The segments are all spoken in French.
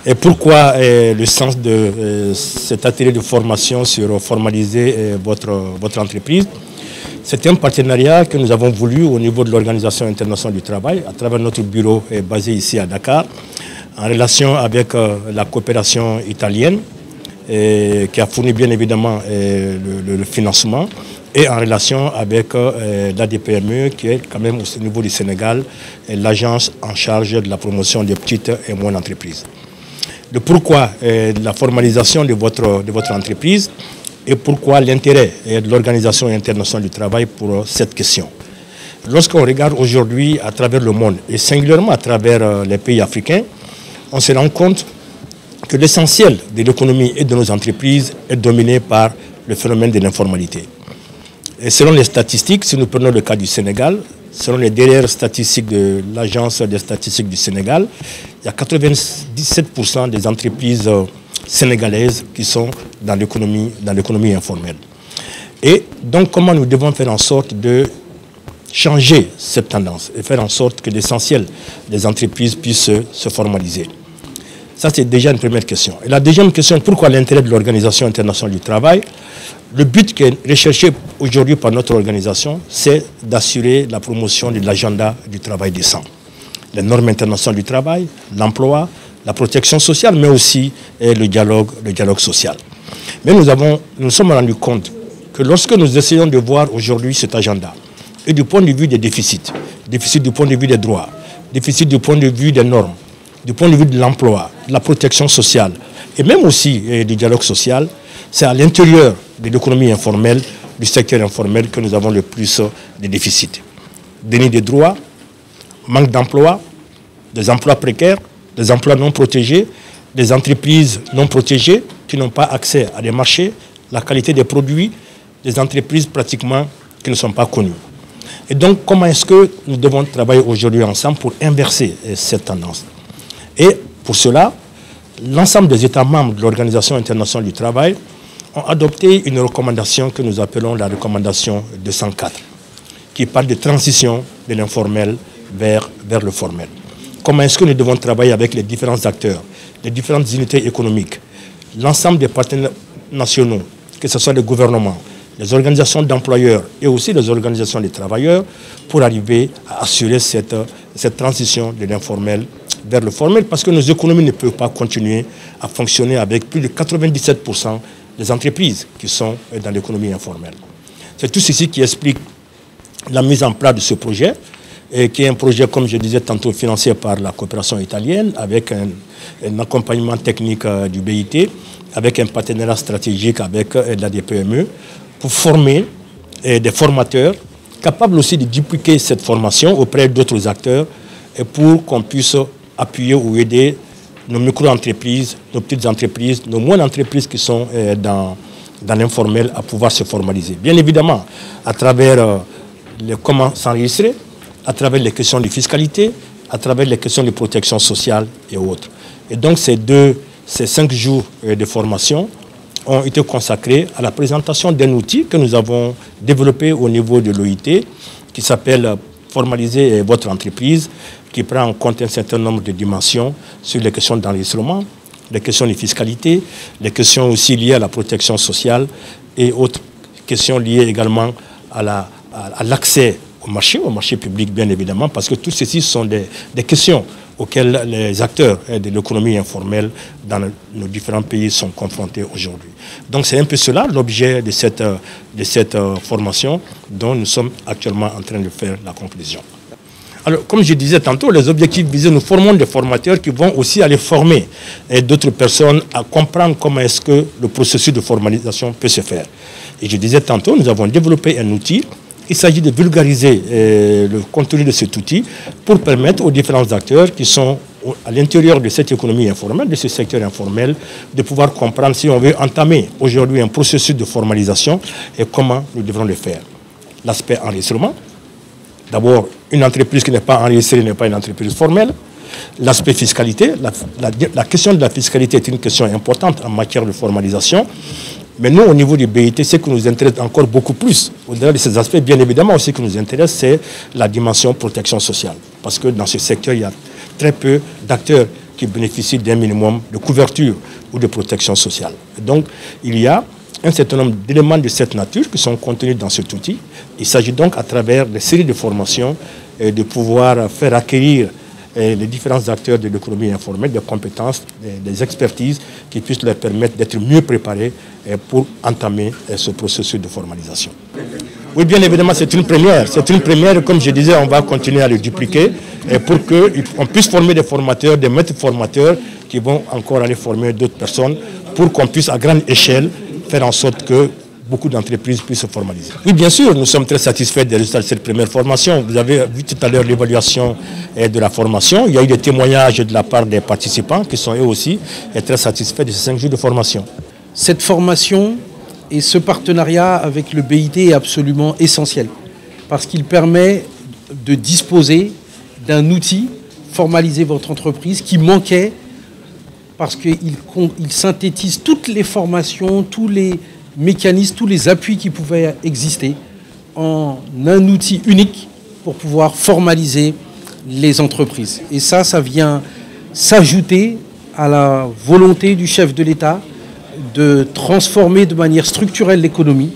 Et pourquoi le sens de cet atelier de formation sur formaliser votre entreprise? C'est un partenariat que nous avons voulu au niveau de l'Organisation internationale du travail, à travers notre bureau basé ici à Dakar, en relation avec la coopération italienne, qui a fourni bien évidemment le financement, et en relation avec l'ADPME, qui est quand même au niveau du Sénégal, l'agence en charge de la promotion des petites et moyennes entreprises. Le pourquoi la formalisation de votre entreprise et pourquoi l'intérêt de l'Organisation internationale du travail pour cette question. Lorsqu'on regarde aujourd'hui à travers le monde, et singulièrement à travers les pays africains, on se rend compte que l'essentiel de l'économie et de nos entreprises est dominé par le phénomène de l'informalité. Et selon les statistiques, si nous prenons le cas du Sénégal, selon les dernières statistiques de l'Agence des statistiques du Sénégal, il y a 97% des entreprises sénégalaises qui sont dans l'économie informelle. Et donc comment nous devons faire en sorte de changer cette tendance et faire en sorte que l'essentiel des entreprises puissent se formaliser? Ça, c'est déjà une première question. Et la deuxième question, pourquoi l'intérêt de l'Organisation internationale du travail? Le but qui est recherché aujourd'hui par notre organisation, c'est d'assurer la promotion de l'agenda du travail décent. Les normes internationales du travail, l'emploi, la protection sociale, mais aussi le dialogue social. Mais nous sommes rendus compte que lorsque nous essayons de voir aujourd'hui cet agenda, et du point de vue des déficits du point de vue des droits, déficit du point de vue des normes, du point de vue de l'emploi, de la protection sociale, et même aussi du dialogue social, c'est à l'intérieur de l'économie informelle, du secteur informel, que nous avons le plus de déficits. Déni des droits, manque d'emploi, des emplois précaires, des emplois non protégés, des entreprises non protégées qui n'ont pas accès à des marchés, la qualité des produits, des entreprises pratiquement qui ne sont pas connues. Et donc, comment est-ce que nous devons travailler aujourd'hui ensemble pour inverser cette tendance? Et pour cela, l'ensemble des États membres de l'Organisation internationale du travail ont adopté une recommandation que nous appelons la recommandation 204, qui parle de transition de l'informel vers le formel. Comment est-ce que nous devons travailler avec les différents acteurs, les différentes unités économiques, l'ensemble des partenaires nationaux, que ce soit les gouvernements, les organisations d'employeurs et aussi les organisations des travailleurs, pour arriver à assurer cette transition de l'informel vers le formel, parce que nos économies ne peuvent pas continuer à fonctionner avec plus de 97% des entreprises qui sont dans l'économie informelle. C'est tout ceci qui explique la mise en place de ce projet, et qui est un projet, comme je disais tantôt, financé par la coopération italienne, avec un accompagnement technique du BIT, avec un partenariat stratégique avec l'ADPME, pour former des formateurs capables aussi de dupliquer cette formation auprès d'autres acteurs, et pour qu'on puisse appuyer ou aider nos micro-entreprises, nos petites entreprises, nos moyennes entreprises qui sont dans l'informel à pouvoir se formaliser. Bien évidemment, à travers comment s'enregistrer, à travers les questions de fiscalité, à travers les questions de protection sociale et autres. Et donc ces 5 jours de formation ont été consacrés à la présentation d'un outil que nous avons développé au niveau de l'OIT, qui s'appelle Formaliser votre entreprise, qui prend en compte un certain nombre de dimensions sur les questions d'enregistrement, les questions de fiscalité, les questions aussi liées à la protection sociale et autres questions liées également à l'accès au marché public, bien évidemment, parce que tout ceci sont des questions auxquelles les acteurs de l'économie informelle dans nos différents pays sont confrontés aujourd'hui. Donc c'est un peu cela l'objet de cette formation dont nous sommes actuellement en train de faire la conclusion. Alors, comme je disais tantôt, les objectifs visés, nous formons des formateurs qui vont aussi aller former d'autres personnes à comprendre comment est-ce que le processus de formalisation peut se faire. Et je disais tantôt, nous avons développé un outil. Il s'agit de vulgariser le contenu de cet outil pour permettre aux différents acteurs qui sont à l'intérieur de cette économie informelle, de ce secteur informel, de pouvoir comprendre si on veut entamer aujourd'hui un processus de formalisation et comment nous devrons le faire. L'aspect enregistrement. D'abord, une entreprise qui n'est pas enregistrée n'est pas une entreprise formelle. L'aspect fiscalité. La question de la fiscalité est une question importante en matière de formalisation. Mais nous, au niveau du BIT, ce qui nous intéresse encore beaucoup plus, au-delà de ces aspects, bien évidemment, ce qui nous intéresse, c'est la dimension protection sociale. Parce que dans ce secteur, il y a très peu d'acteurs qui bénéficient d'un minimum de couverture ou de protection sociale. Donc, il y a un certain nombre d'éléments de cette nature qui sont contenus dans cet outil. Il s'agit donc, à travers des séries de formations, de pouvoir faire acquérir les différents acteurs de l'économie informelle des compétences, des expertises qui puissent leur permettre d'être mieux préparés pour entamer ce processus de formalisation. Oui, bien évidemment, c'est une première. C'est une première, comme je disais, on va continuer à le dupliquer pour qu'on puisse former des formateurs, des maîtres formateurs qui vont encore aller former d'autres personnes pour qu'on puisse à grande échelle faire en sorte que beaucoup d'entreprises puissent se formaliser. Oui, bien sûr, nous sommes très satisfaits des résultats de cette première formation. Vous avez vu tout à l'heure l'évaluation de la formation. Il y a eu des témoignages de la part des participants qui sont eux aussi très satisfaits de ces 5 jours de formation. Cette formation et ce partenariat avec le BIT est absolument essentiel parce qu'il permet de disposer d'un outil, formaliser votre entreprise, qui manquait parce qu'il synthétise toutes les formations, tous les mécanismes, tous les appuis qui pouvaient exister en un outil unique pour pouvoir formaliser les entreprises. Et ça vient s'ajouter à la volonté du chef de l'État de transformer de manière structurelle l'économie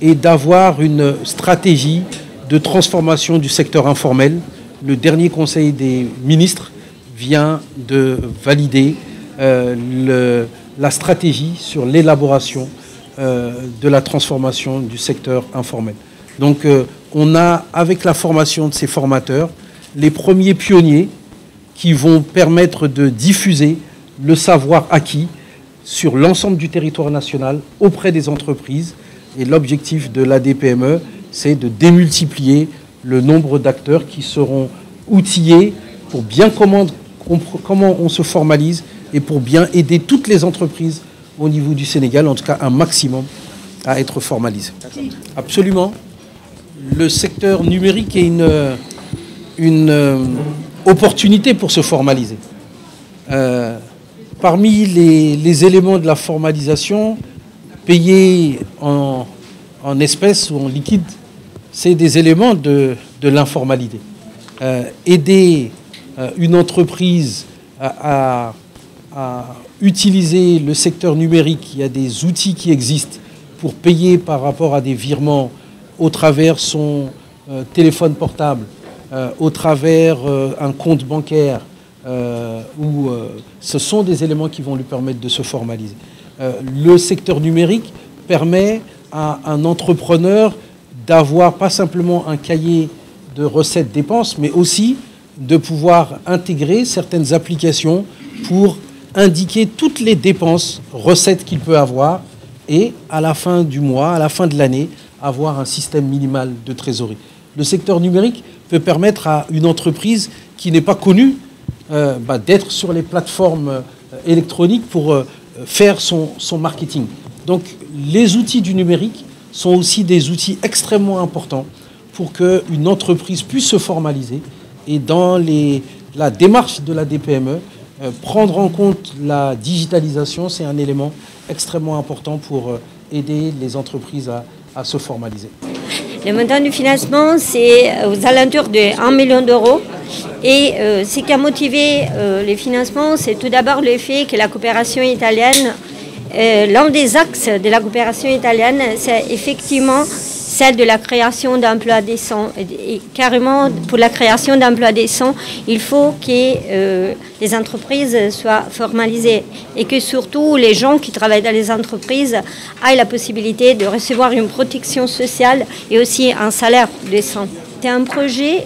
et d'avoir une stratégie de transformation du secteur informel. Le dernier Conseil des ministres vient de valider la stratégie sur l'élaboration de la transformation du secteur informel. Donc on a, avec la formation de ces formateurs, les premiers pionniers qui vont permettre de diffuser le savoir acquis sur l'ensemble du territoire national auprès des entreprises. Et l'objectif de l'ADPME, c'est de démultiplier le nombre d'acteurs qui seront outillés pour bien comment on se formalise et pour bien aider toutes les entreprises au niveau du Sénégal, en tout cas un maximum, à être formalisées. Absolument. Le secteur numérique est une opportunité pour se formaliser. Parmi les éléments de la formalisation, payer en espèces ou en liquide, c'est des éléments de l'informalité. Aider une entreprise à utiliser le secteur numérique, il y a des outils qui existent pour payer par rapport à des virements au travers son téléphone portable, au travers un compte bancaire, où ce sont des éléments qui vont lui permettre de se formaliser. Le secteur numérique permet à un entrepreneur d'avoir pas simplement un cahier de recettes dépenses, mais aussi de pouvoir intégrer certaines applications pour indiquer toutes les dépenses, recettes qu'il peut avoir, et à la fin du mois, à la fin de l'année, avoir un système minimal de trésorerie. Le secteur numérique peut permettre à une entreprise qui n'est pas connue d'être sur les plateformes électroniques pour faire son marketing. Donc les outils du numérique sont aussi des outils extrêmement importants pour qu'une entreprise puisse se formaliser. Et dans la démarche de la DPME, prendre en compte la digitalisation, c'est un élément extrêmement important pour aider les entreprises à se formaliser. Le montant du financement, c'est aux alentours de 1 million d'euros. Et ce qui a motivé les financements, c'est tout d'abord le fait que la coopération italienne, l'un des axes de la coopération italienne, c'est effectivement celle de la création d'emplois décents. Et carrément, pour la création d'emplois décents, il faut que les entreprises soient formalisées et que surtout les gens qui travaillent dans les entreprises aient la possibilité de recevoir une protection sociale et aussi un salaire décent. C'est un projet,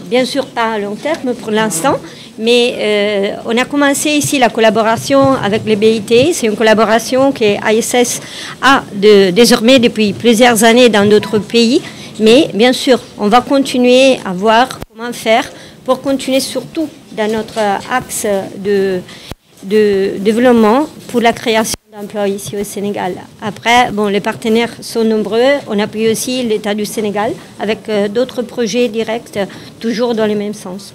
bien sûr pas à long terme pour l'instant, mais on a commencé ici la collaboration avec les BIT. C'est une collaboration que ASS a désormais depuis plusieurs années dans d'autres pays. Mais bien sûr, on va continuer à voir comment faire pour continuer surtout dans notre axe de développement pour la création d'emplois ici au Sénégal. Après, bon, les partenaires sont nombreux. On appuie aussi l'État du Sénégal avec d'autres projets directs, toujours dans le même sens.